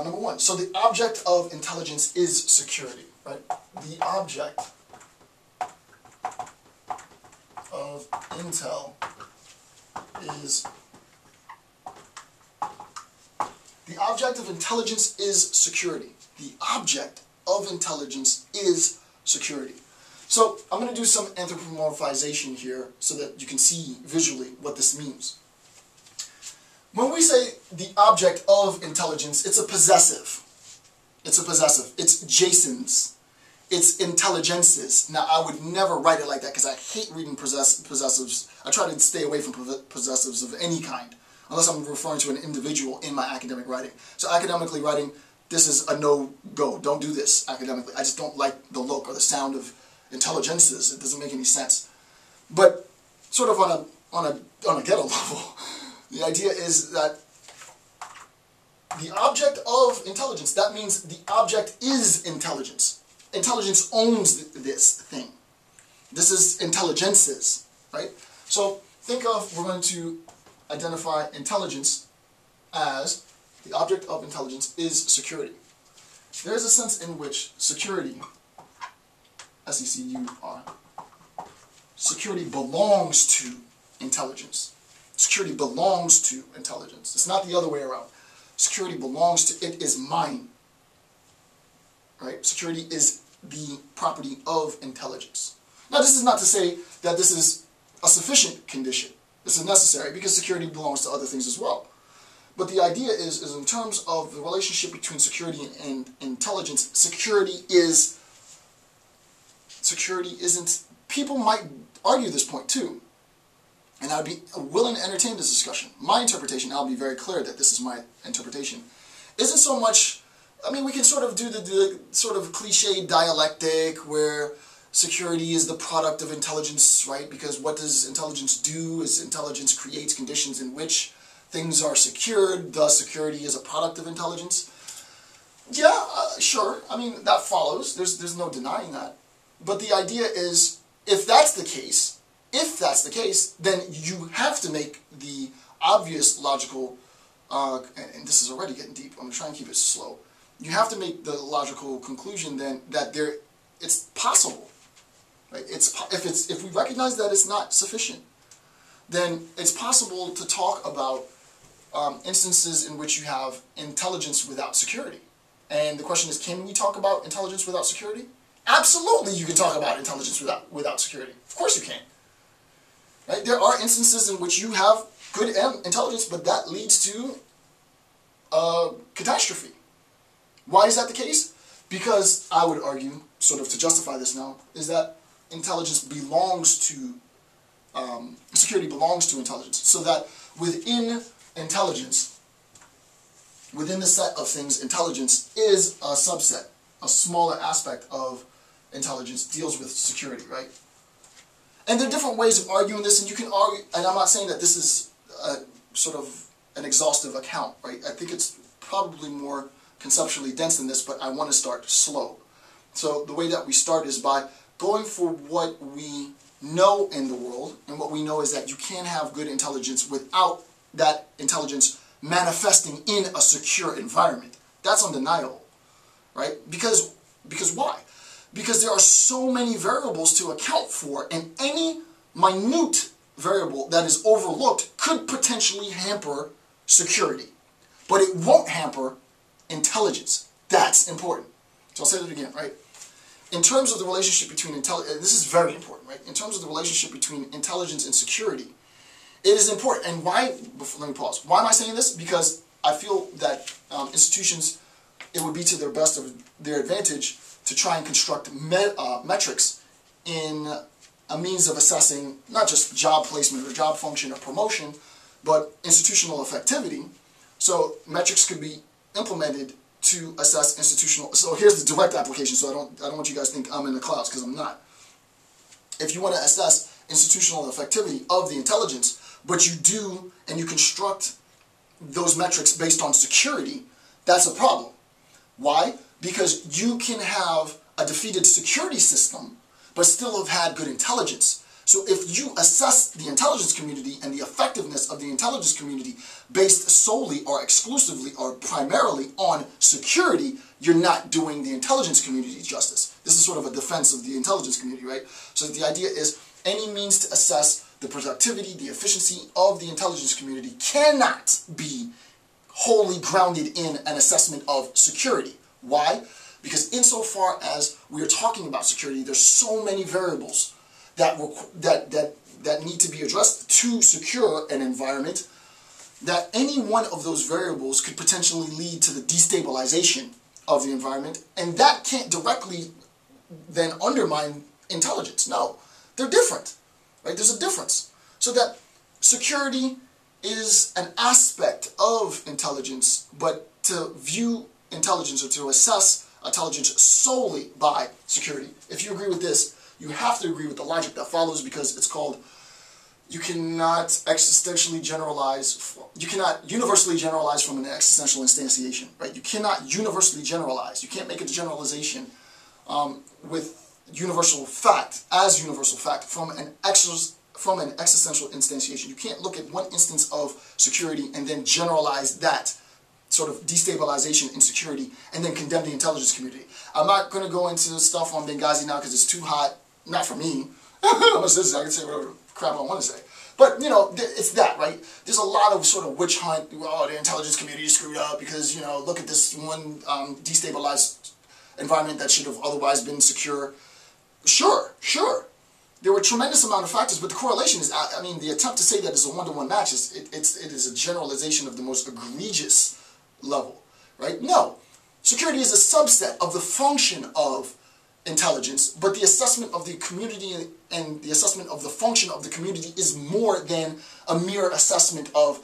number one. So the object of intelligence is security, right? The object of intel is... The object of intelligence is security. The object of intelligence is security. So I'm going to do some anthropomorphization here so that you can see visually what this means. When we say the object of intelligence, it's a possessive. It's a possessive. It's Jason's. It's intelligences. Now, I would never write it like that because I hate reading possessives. I try to stay away from possessives of any kind, unless I'm referring to an individual in my academic writing. So academically writing, this is a no-go. Don't do this academically. I just don't like the look or the sound of intelligences. It doesn't make any sense. But sort of on a ghetto level, the idea is that the object of intelligence, that means the object is intelligence. Intelligence owns this thing. This is intelligences, right? So think of, we're going to identify intelligence as the object of intelligence is security. There is a sense in which security, S-E-C-U-R, security belongs to intelligence. Security belongs to intelligence. It's not the other way around. Security belongs to, it is mine. Right? Security is the property of intelligence. Now, this is not to say that this is a sufficient condition. This is necessary because security belongs to other things as well. But the idea is in terms of the relationship between security and intelligence, security isn't, people might argue this point too. And I'd be willing to entertain this discussion. My interpretation, I'll be very clear that this is my interpretation, isn't so much, I mean, we can sort of do the sort of cliche dialectic where security is the product of intelligence, right? Because what does intelligence do? Is intelligence creates conditions in which things are secured, thus security is a product of intelligence. Yeah, sure. I mean, that follows. There's no denying that. But the idea is, if that's the case, then you have to make the obvious logical, and this is already getting deep, I'm going to try and keep it slow. You have to make the logical conclusion then that it's possible. Right? If we recognize that it's not sufficient, then it's possible to talk about instances in which you have intelligence without security. And the question is, can we talk about intelligence without security? Absolutely you can talk about intelligence without security. Of course you can. Right? There are instances in which you have good intelligence, but that leads to catastrophe. Why is that the case? Because I would argue, sort of to justify this now, is that intelligence belongs to, security belongs to intelligence. So that within intelligence, within the set of things, intelligence is a subset, a smaller aspect of intelligence deals with security, right? And there are different ways of arguing this, and you can argue, and I'm not saying that this is sort of an exhaustive account, right? I think it's probably more conceptually dense than this, but I want to start slow. So the way that we start is by going for what we know in the world, and what we know is that you can't have good intelligence without that intelligence manifesting in a secure environment. That's undeniable, right? Because why? Because there are so many variables to account for, and any minute variable that is overlooked could potentially hamper security. But it won't hamper intelligence. That's important. So I'll say that again, right? In terms of the relationship between intelligence, this is very important, right? In terms of the relationship between intelligence and security, it is important. And why, let me pause. Why am I saying this? Because I feel that institutions, it would be to their best of their advantage to try and construct metrics in a means of assessing not just job placement or job function or promotion, but institutional effectivity. So metrics could be implemented to assess institutional. So here's the direct application. So I don't want you guys to think I'm in the clouds, because I'm not. If you want to assess institutional effectivity of the intelligence, but you do and you construct those metrics based on security, that's a problem. Why? Because you can have a defeated security system, but still have had good intelligence. So if you assess the intelligence community and the effectiveness of the intelligence community based solely or exclusively or primarily on security, you're not doing the intelligence community justice. This is sort of a defense of the intelligence community, right? So the idea is any means to assess the productivity, the efficiency of the intelligence community cannot be wholly grounded in an assessment of security. Why? Because insofar as we are talking about security, there's so many variables that need to be addressed to secure an environment that any one of those variables could potentially lead to the destabilization of the environment, and that can't directly then undermine intelligence. No, they're different, right? There's a difference. So that security is an aspect of intelligence, but to view intelligence or to assess intelligence solely by security, if you agree with this, you have to agree with the logic that follows, because it's called, you cannot existentially generalize, you cannot universally generalize from an existential instantiation, right? You cannot universally generalize. You can't make a generalization with universal fact, as universal fact, from an existential instantiation. You can't look at one instance of security and then generalize that sort of destabilization in security and then condemn the intelligence community. I'm not going to go into stuff on Benghazi now because it's too hot, not for me. I'm a citizen, I can say whatever crap I want to say. But, you know, it's that, right? There's a lot of sort of witch hunt, oh, the intelligence community screwed up because, you know, look at this one destabilized environment that should have otherwise been secure. Sure. There were a tremendous amount of factors, but the correlation is, I mean, the attempt to say that it's a one-to-one match, it is a generalization of the most egregious level, right? No. Security is a subset of the function of intelligence, but the assessment of the community and the assessment of the function of the community is more than a mere assessment of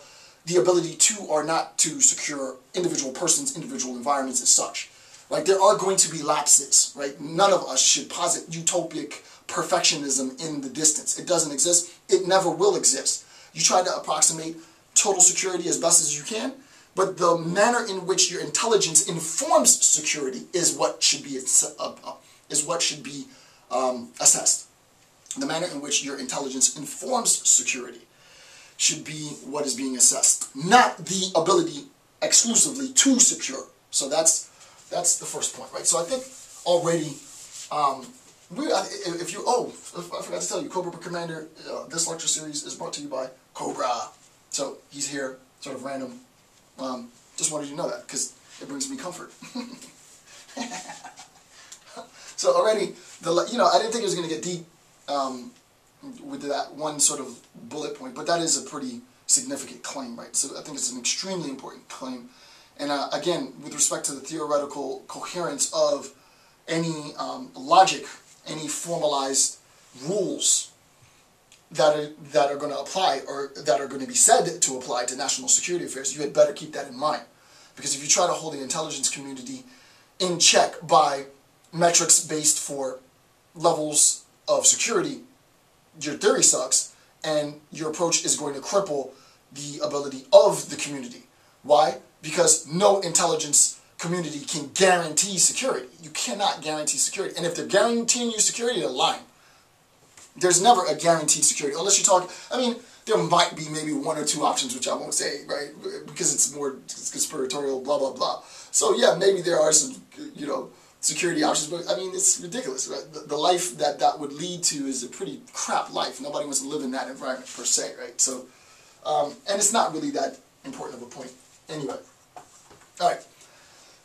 the ability to or not to secure individual persons, individual environments as such, right? There are going to be lapses, right? None of us should posit utopic perfectionism in the distance. It doesn't exist. It never will exist. You try to approximate total security as best as you can, but the manner in which your intelligence informs security is what should be assessed. The manner in which your intelligence informs security should be what is being assessed, not the ability exclusively to secure. So that's the first point, right? So I think already, I forgot to tell you, Cobra Commander, this lecture series is brought to you by Cobra. So he's here, sort of random. Just wanted you to know that, because it brings me comfort. So already, I didn't think it was going to get deep with that one sort of bullet point, but that is a pretty significant claim, right? So I think it's an extremely important claim. And again, with respect to the theoretical coherence of any logic, any formalized rules that are going to apply or that are going to be said to apply to national security affairs, you had better keep that in mind. Because if you try to hold the intelligence community in check by metrics based for levels of security, your theory sucks, and your approach is going to cripple the ability of the community. Why? Because no intelligence community can guarantee security. You cannot guarantee security. And if they're guaranteeing you security, they're lying. There's never a guaranteed security, unless you talk, I mean, there might be maybe one or two options, which I won't say, right, because it's more conspiratorial, blah, blah, blah. So yeah, maybe there are some, security options, but I mean, it's ridiculous, right? The life that would lead to is a pretty crap life. Nobody wants to live in that environment, per se, right? So, and it's not really that important of a point. Anyway, all right,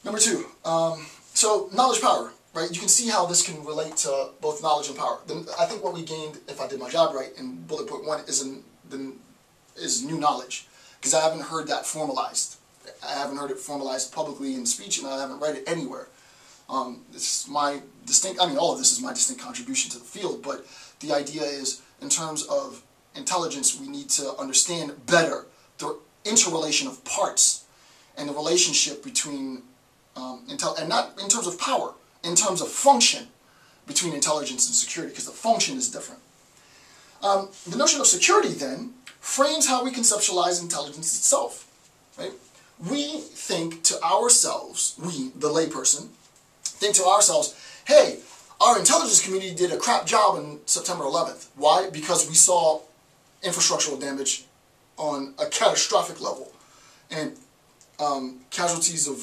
number two, so knowledge power. Right, you can see how this can relate to both knowledge and power. I think what we gained, if I did my job right, in bullet point one is new knowledge, because I haven't heard that formalized. I haven't heard it formalized publicly in speech, and I haven't read it anywhere. This is my distinct. I mean, all of this is my distinct contribution to the field. But the idea is, in terms of intelligence, we need to understand better the interrelation of parts and the relationship between and not in terms of power. In terms of function between intelligence and security, because the function is different. The notion of security, then, frames how we conceptualize intelligence itself. Right? We think to ourselves, we, the layperson, think to ourselves, hey, our intelligence community did a crap job on September 11th. Why? Because we saw infrastructural damage on a catastrophic level, and casualties of